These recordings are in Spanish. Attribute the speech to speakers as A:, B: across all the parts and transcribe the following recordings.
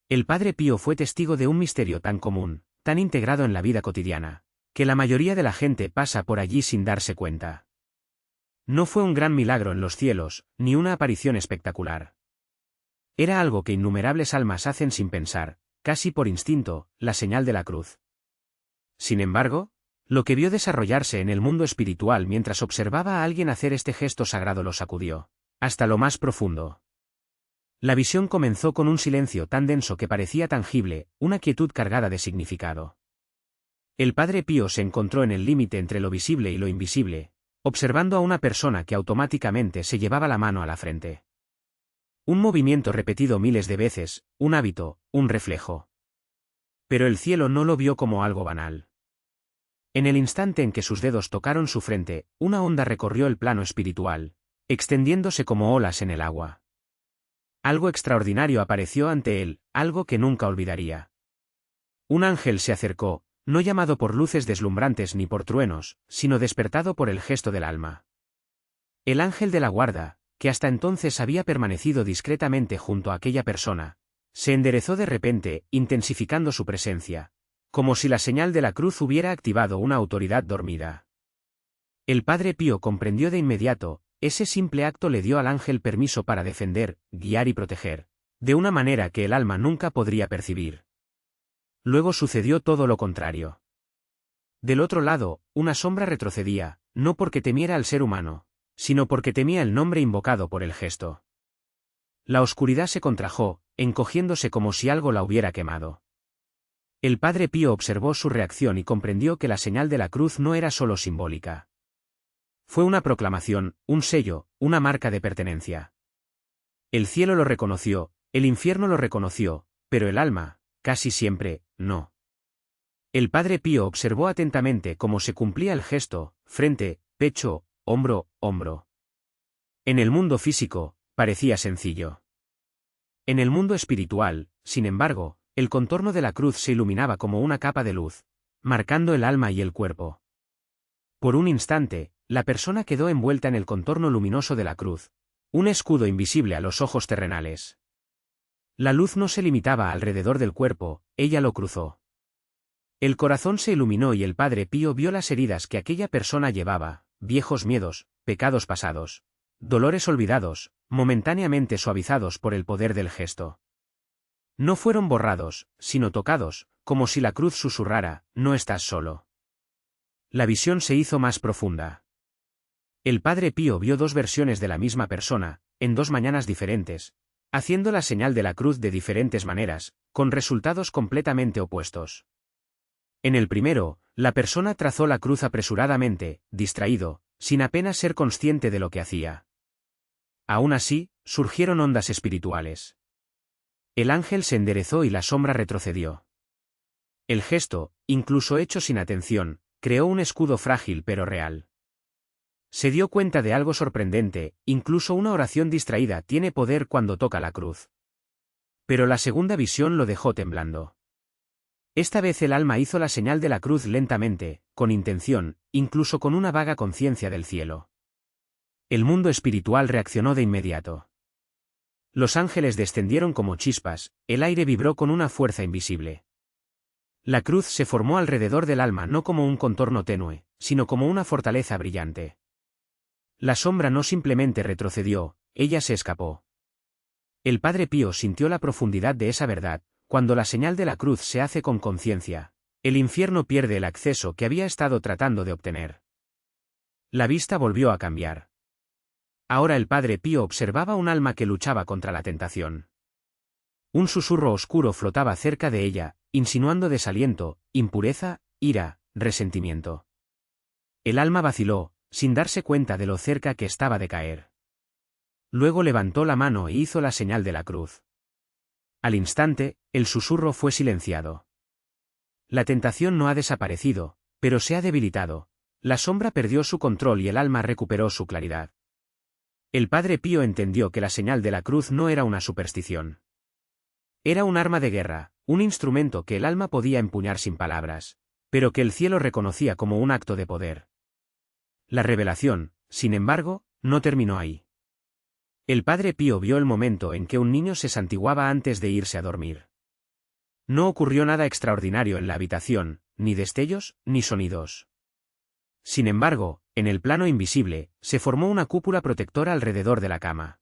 A: El Padre Pío fue testigo de un misterio tan común, tan integrado en la vida cotidiana, que la mayoría de la gente pasa por allí sin darse cuenta. No fue un gran milagro en los cielos, ni una aparición espectacular. Era algo que innumerables almas hacen sin pensar, casi por instinto, la señal de la cruz. Sin embargo, lo que vio desarrollarse en el mundo espiritual mientras observaba a alguien hacer este gesto sagrado lo sacudió, hasta lo más profundo. La visión comenzó con un silencio tan denso que parecía tangible, una quietud cargada de significado. El Padre Pío se encontró en el límite entre lo visible y lo invisible, observando a una persona que automáticamente se llevaba la mano a la frente. Un movimiento repetido miles de veces, un hábito, un reflejo. Pero el cielo no lo vio como algo banal. En el instante en que sus dedos tocaron su frente, una onda recorrió el plano espiritual, extendiéndose como olas en el agua. Algo extraordinario apareció ante él, algo que nunca olvidaría. Un ángel se acercó, no llamado por luces deslumbrantes ni por truenos, sino despertado por el gesto del alma. El ángel de la guarda, que hasta entonces había permanecido discretamente junto a aquella persona, se enderezó de repente, intensificando su presencia, como si la señal de la cruz hubiera activado una autoridad dormida. El Padre Pío comprendió de inmediato, ese simple acto le dio al ángel permiso para defender, guiar y proteger, de una manera que el alma nunca podría percibir. Luego sucedió todo lo contrario. Del otro lado, una sombra retrocedía, no porque temiera al ser humano, sino porque temía el nombre invocado por el gesto. La oscuridad se contrajo, encogiéndose como si algo la hubiera quemado. El Padre Pío observó su reacción y comprendió que la señal de la cruz no era solo simbólica. Fue una proclamación, un sello, una marca de pertenencia. El cielo lo reconoció, el infierno lo reconoció, pero el alma, casi siempre, no. El Padre Pío observó atentamente cómo se cumplía el gesto, frente, pecho, hombro, hombro. En el mundo físico, parecía sencillo. En el mundo espiritual, sin embargo, el contorno de la cruz se iluminaba como una capa de luz, marcando el alma y el cuerpo. Por un instante, la persona quedó envuelta en el contorno luminoso de la cruz, un escudo invisible a los ojos terrenales. La luz no se limitaba alrededor del cuerpo, ella lo cruzó. El corazón se iluminó y el Padre Pío vio las heridas que aquella persona llevaba, viejos miedos, pecados pasados, dolores olvidados, momentáneamente suavizados por el poder del gesto. No fueron borrados, sino tocados, como si la cruz susurrara, no estás solo. La visión se hizo más profunda. El Padre Pío vio dos versiones de la misma persona, en dos mañanas diferentes, haciendo la señal de la cruz de diferentes maneras, con resultados completamente opuestos. En el primero, la persona trazó la cruz apresuradamente, distraído, sin apenas ser consciente de lo que hacía. Aún así, surgieron ondas espirituales. El ángel se enderezó y la sombra retrocedió. El gesto, incluso hecho sin atención, creó un escudo frágil pero real. Se dio cuenta de algo sorprendente, incluso una oración distraída tiene poder cuando toca la cruz. Pero la segunda visión lo dejó temblando. Esta vez el alma hizo la señal de la cruz lentamente, con intención, incluso con una vaga conciencia del cielo. El mundo espiritual reaccionó de inmediato. Los ángeles descendieron como chispas, el aire vibró con una fuerza invisible. La cruz se formó alrededor del alma no como un contorno tenue, sino como una fortaleza brillante. La sombra no simplemente retrocedió, ella se escapó. El Padre Pío sintió la profundidad de esa verdad. Cuando la señal de la cruz se hace con conciencia, el infierno pierde el acceso que había estado tratando de obtener. La vista volvió a cambiar. Ahora el Padre Pío observaba un alma que luchaba contra la tentación. Un susurro oscuro flotaba cerca de ella, insinuando desaliento, impureza, ira, resentimiento. El alma vaciló, sin darse cuenta de lo cerca que estaba de caer. Luego levantó la mano e hizo la señal de la cruz. Al instante, el susurro fue silenciado. La tentación no ha desaparecido, pero se ha debilitado. La sombra perdió su control y el alma recuperó su claridad. El Padre Pío entendió que la señal de la cruz no era una superstición. Era un arma de guerra, un instrumento que el alma podía empuñar sin palabras, pero que el cielo reconocía como un acto de poder. La revelación, sin embargo, no terminó ahí. El Padre Pío vio el momento en que un niño se santiguaba antes de irse a dormir. No ocurrió nada extraordinario en la habitación, ni destellos, ni sonidos. Sin embargo, en el plano invisible, se formó una cúpula protectora alrededor de la cama.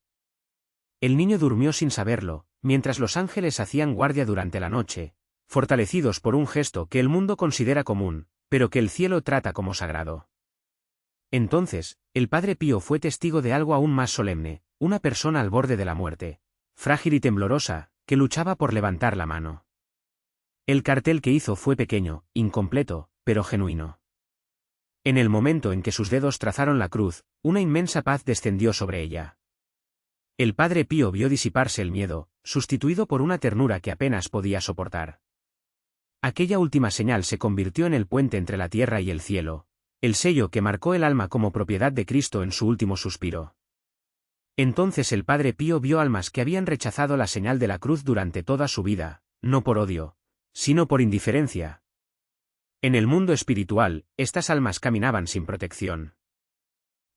A: El niño durmió sin saberlo, mientras los ángeles hacían guardia durante la noche, fortalecidos por un gesto que el mundo considera común, pero que el cielo trata como sagrado. Entonces, el Padre Pío fue testigo de algo aún más solemne, una persona al borde de la muerte, frágil y temblorosa, que luchaba por levantar la mano. El cartel que hizo fue pequeño, incompleto, pero genuino. En el momento en que sus dedos trazaron la cruz, una inmensa paz descendió sobre ella. El Padre Pío vio disiparse el miedo, sustituido por una ternura que apenas podía soportar. Aquella última señal se convirtió en el puente entre la tierra y el cielo, el sello que marcó el alma como propiedad de Cristo en su último suspiro. Entonces el Padre Pío vio almas que habían rechazado la señal de la cruz durante toda su vida, no por odio, sino por indiferencia. En el mundo espiritual, estas almas caminaban sin protección.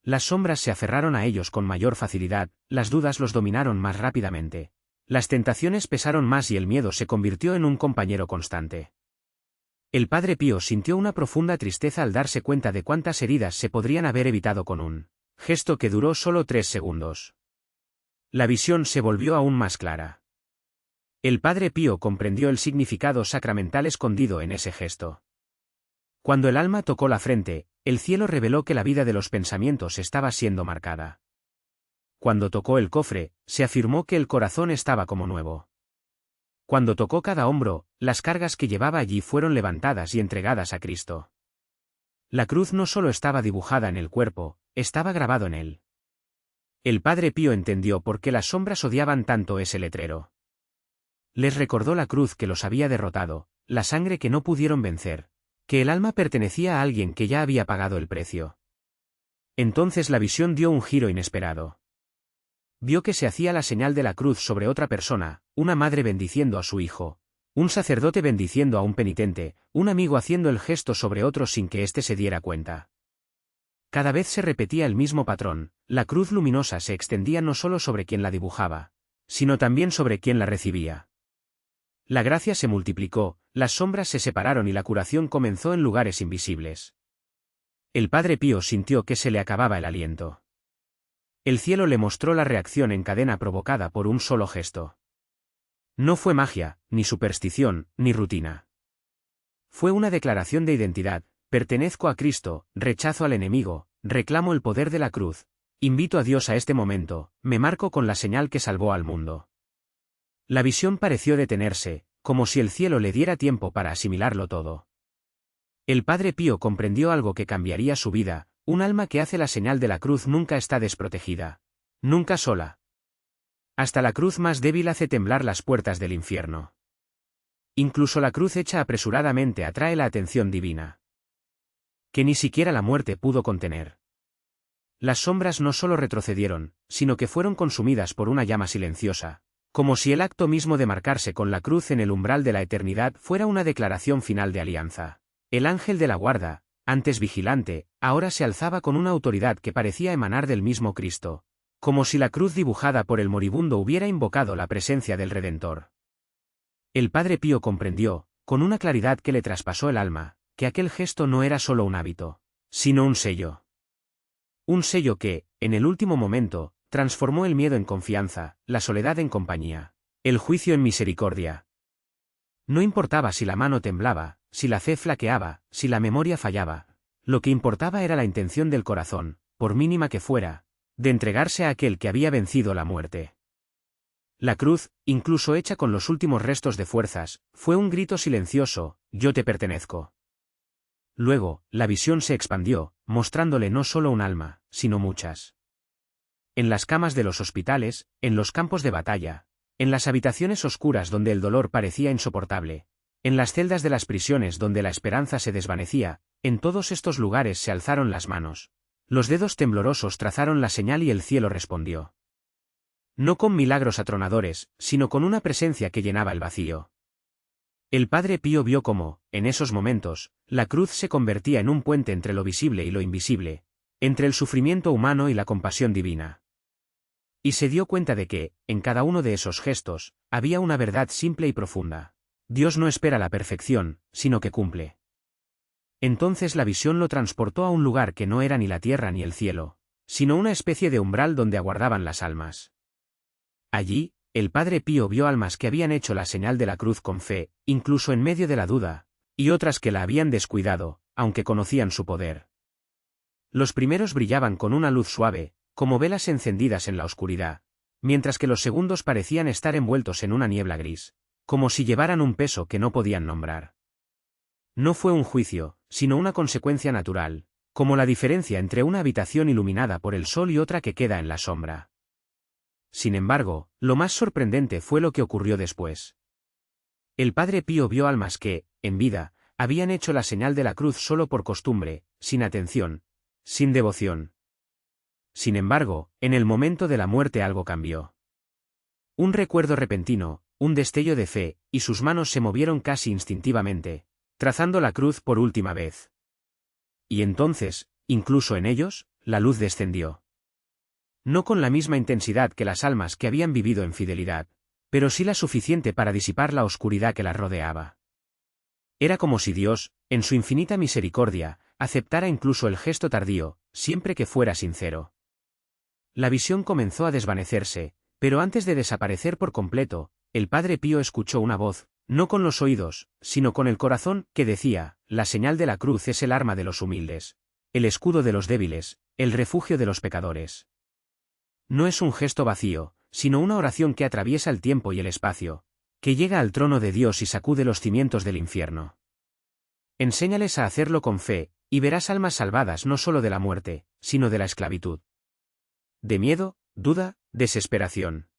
A: Las sombras se aferraron a ellos con mayor facilidad, las dudas los dominaron más rápidamente. Las tentaciones pesaron más y el miedo se convirtió en un compañero constante. El Padre Pío sintió una profunda tristeza al darse cuenta de cuántas heridas se podrían haber evitado con un gesto que duró solo 3 segundos. La visión se volvió aún más clara. El Padre Pío comprendió el significado sacramental escondido en ese gesto. Cuando el alma tocó la frente, el cielo reveló que la vida de los pensamientos estaba siendo marcada. Cuando tocó el cofre, se afirmó que el corazón estaba como nuevo. Cuando tocó cada hombro, las cargas que llevaba allí fueron levantadas y entregadas a Cristo. La cruz no solo estaba dibujada en el cuerpo, estaba grabado en él. El Padre Pío entendió por qué las sombras odiaban tanto ese letrero. Les recordó la cruz que los había derrotado, la sangre que no pudieron vencer, que el alma pertenecía a alguien que ya había pagado el precio. Entonces la visión dio un giro inesperado. Vio que se hacía la señal de la cruz sobre otra persona, una madre bendiciendo a su hijo, un sacerdote bendiciendo a un penitente, un amigo haciendo el gesto sobre otro sin que éste se diera cuenta. Cada vez se repetía el mismo patrón, la cruz luminosa se extendía no solo sobre quien la dibujaba, sino también sobre quien la recibía. La gracia se multiplicó, las sombras se separaron y la curación comenzó en lugares invisibles. El Padre Pío sintió que se le acababa el aliento. El cielo le mostró la reacción en cadena provocada por un solo gesto. No fue magia, ni superstición, ni rutina. Fue una declaración de identidad: pertenezco a Cristo, rechazo al enemigo, reclamo el poder de la cruz, invito a Dios a este momento, me marco con la señal que salvó al mundo. La visión pareció detenerse, como si el cielo le diera tiempo para asimilarlo todo. El Padre Pío comprendió algo que cambiaría su vida: un alma que hace la señal de la cruz nunca está desprotegida, nunca sola. Hasta la cruz más débil hace temblar las puertas del infierno. Incluso la cruz hecha apresuradamente atrae la atención divina, que ni siquiera la muerte pudo contener. Las sombras no solo retrocedieron, sino que fueron consumidas por una llama silenciosa, como si el acto mismo de marcarse con la cruz en el umbral de la eternidad fuera una declaración final de alianza. El ángel de la guarda, antes vigilante, ahora se alzaba con una autoridad que parecía emanar del mismo Cristo, como si la cruz dibujada por el moribundo hubiera invocado la presencia del Redentor. El Padre Pío comprendió, con una claridad que le traspasó el alma, que aquel gesto no era solo un hábito, sino un sello. Un sello que, en el último momento, transformó el miedo en confianza, la soledad en compañía, el juicio en misericordia. No importaba si la mano temblaba, si la fe flaqueaba, si la memoria fallaba, lo que importaba era la intención del corazón, por mínima que fuera, de entregarse a aquel que había vencido la muerte. La cruz, incluso hecha con los últimos restos de fuerzas, fue un grito silencioso: yo te pertenezco. Luego, la visión se expandió, mostrándole no solo un alma, sino muchas. En las camas de los hospitales, en los campos de batalla, en las habitaciones oscuras donde el dolor parecía insoportable, en las celdas de las prisiones donde la esperanza se desvanecía, en todos estos lugares se alzaron las manos. Los dedos temblorosos trazaron la señal y el cielo respondió. No con milagros atronadores, sino con una presencia que llenaba el vacío. El Padre Pío vio cómo, en esos momentos, la cruz se convertía en un puente entre lo visible y lo invisible, entre el sufrimiento humano y la compasión divina. Y se dio cuenta de que, en cada uno de esos gestos, había una verdad simple y profunda. Dios no espera la perfección, sino que cumple. Entonces la visión lo transportó a un lugar que no era ni la tierra ni el cielo, sino una especie de umbral donde aguardaban las almas. Allí, el Padre Pío vio almas que habían hecho la señal de la cruz con fe, incluso en medio de la duda, y otras que la habían descuidado, aunque conocían su poder. Los primeros brillaban con una luz suave, como velas encendidas en la oscuridad, mientras que los segundos parecían estar envueltos en una niebla gris, como si llevaran un peso que no podían nombrar. No fue un juicio, sino una consecuencia natural, como la diferencia entre una habitación iluminada por el sol y otra que queda en la sombra. Sin embargo, lo más sorprendente fue lo que ocurrió después. El Padre Pío vio almas que, en vida, habían hecho la señal de la cruz solo por costumbre, sin atención, sin devoción. Sin embargo, en el momento de la muerte algo cambió. Un recuerdo repentino, un destello de fe, y sus manos se movieron casi instintivamente, trazando la cruz por última vez. Y entonces, incluso en ellos, la luz descendió. No con la misma intensidad que las almas que habían vivido en fidelidad, pero sí la suficiente para disipar la oscuridad que las rodeaba. Era como si Dios, en su infinita misericordia, aceptara incluso el gesto tardío, siempre que fuera sincero. La visión comenzó a desvanecerse, pero antes de desaparecer por completo, el Padre Pío escuchó una voz, no con los oídos, sino con el corazón, que decía: la señal de la cruz es el arma de los humildes, el escudo de los débiles, el refugio de los pecadores. No es un gesto vacío, sino una oración que atraviesa el tiempo y el espacio, que llega al trono de Dios y sacude los cimientos del infierno. Enséñales a hacerlo con fe, y verás almas salvadas no solo de la muerte, sino de la esclavitud. De miedo, duda, desesperación.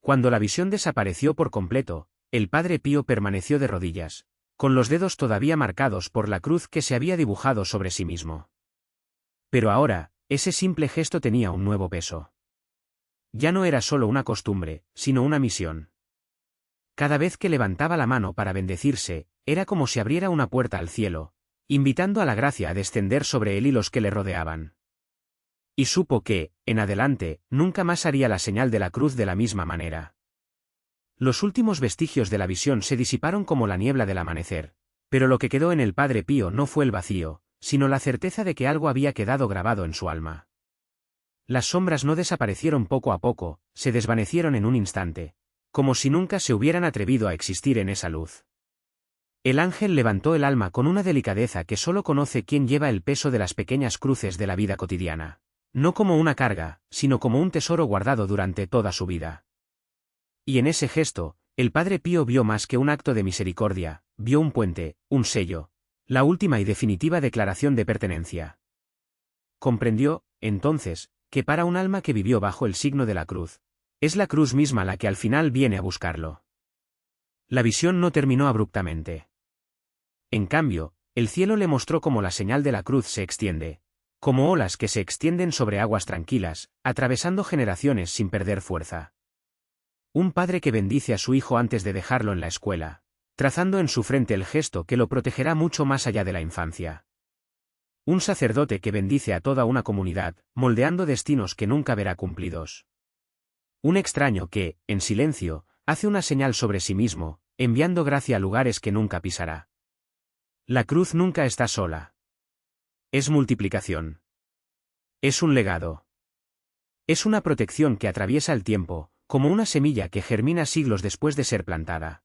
A: Cuando la visión desapareció por completo, el Padre Pío permaneció de rodillas, con los dedos todavía marcados por la cruz que se había dibujado sobre sí mismo. Pero ahora, ese simple gesto tenía un nuevo peso. Ya no era solo una costumbre, sino una misión. Cada vez que levantaba la mano para bendecirse, era como si abriera una puerta al cielo, invitando a la gracia a descender sobre él y los que le rodeaban. Y supo que, en adelante, nunca más haría la señal de la cruz de la misma manera. Los últimos vestigios de la visión se disiparon como la niebla del amanecer, pero lo que quedó en el Padre Pío no fue el vacío, sino la certeza de que algo había quedado grabado en su alma. Las sombras no desaparecieron poco a poco, se desvanecieron en un instante, como si nunca se hubieran atrevido a existir en esa luz. El ángel levantó el alma con una delicadeza que solo conoce quien lleva el peso de las pequeñas cruces de la vida cotidiana, no como una carga, sino como un tesoro guardado durante toda su vida. Y en ese gesto, el Padre Pío vio más que un acto de misericordia, vio un puente, un sello, la última y definitiva declaración de pertenencia. Comprendió, entonces, que para un alma que vivió bajo el signo de la cruz, es la cruz misma la que al final viene a buscarlo. La visión no terminó abruptamente. En cambio, el cielo le mostró cómo la señal de la cruz se extiende, como olas que se extienden sobre aguas tranquilas, atravesando generaciones sin perder fuerza. Un padre que bendice a su hijo antes de dejarlo en la escuela, trazando en su frente el gesto que lo protegerá mucho más allá de la infancia. Un sacerdote que bendice a toda una comunidad, moldeando destinos que nunca verá cumplidos. Un extraño que, en silencio, hace una señal sobre sí mismo, enviando gracia a lugares que nunca pisará. La cruz nunca está sola. Es multiplicación. Es un legado. Es una protección que atraviesa el tiempo, como una semilla que germina siglos después de ser plantada.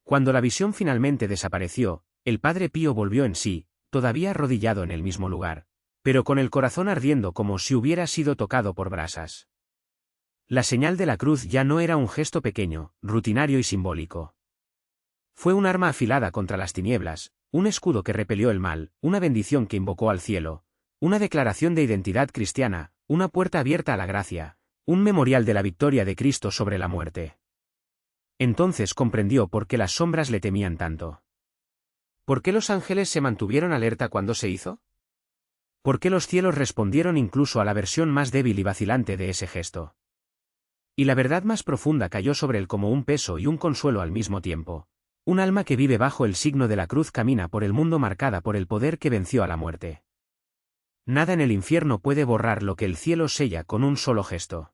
A: Cuando la visión finalmente desapareció, el Padre Pío volvió en sí, todavía arrodillado en el mismo lugar, pero con el corazón ardiendo como si hubiera sido tocado por brasas. La señal de la cruz ya no era un gesto pequeño, rutinario y simbólico. Fue un arma afilada contra las tinieblas, un escudo que repelió el mal, una bendición que invocó al cielo, una declaración de identidad cristiana, una puerta abierta a la gracia, un memorial de la victoria de Cristo sobre la muerte. Entonces comprendió por qué las sombras le temían tanto. ¿Por qué los ángeles se mantuvieron alerta cuando se hizo? ¿Por qué los cielos respondieron incluso a la versión más débil y vacilante de ese gesto? Y la verdad más profunda cayó sobre él como un peso y un consuelo al mismo tiempo. Un alma que vive bajo el signo de la cruz camina por el mundo marcada por el poder que venció a la muerte. Nada en el infierno puede borrar lo que el cielo sella con un solo gesto.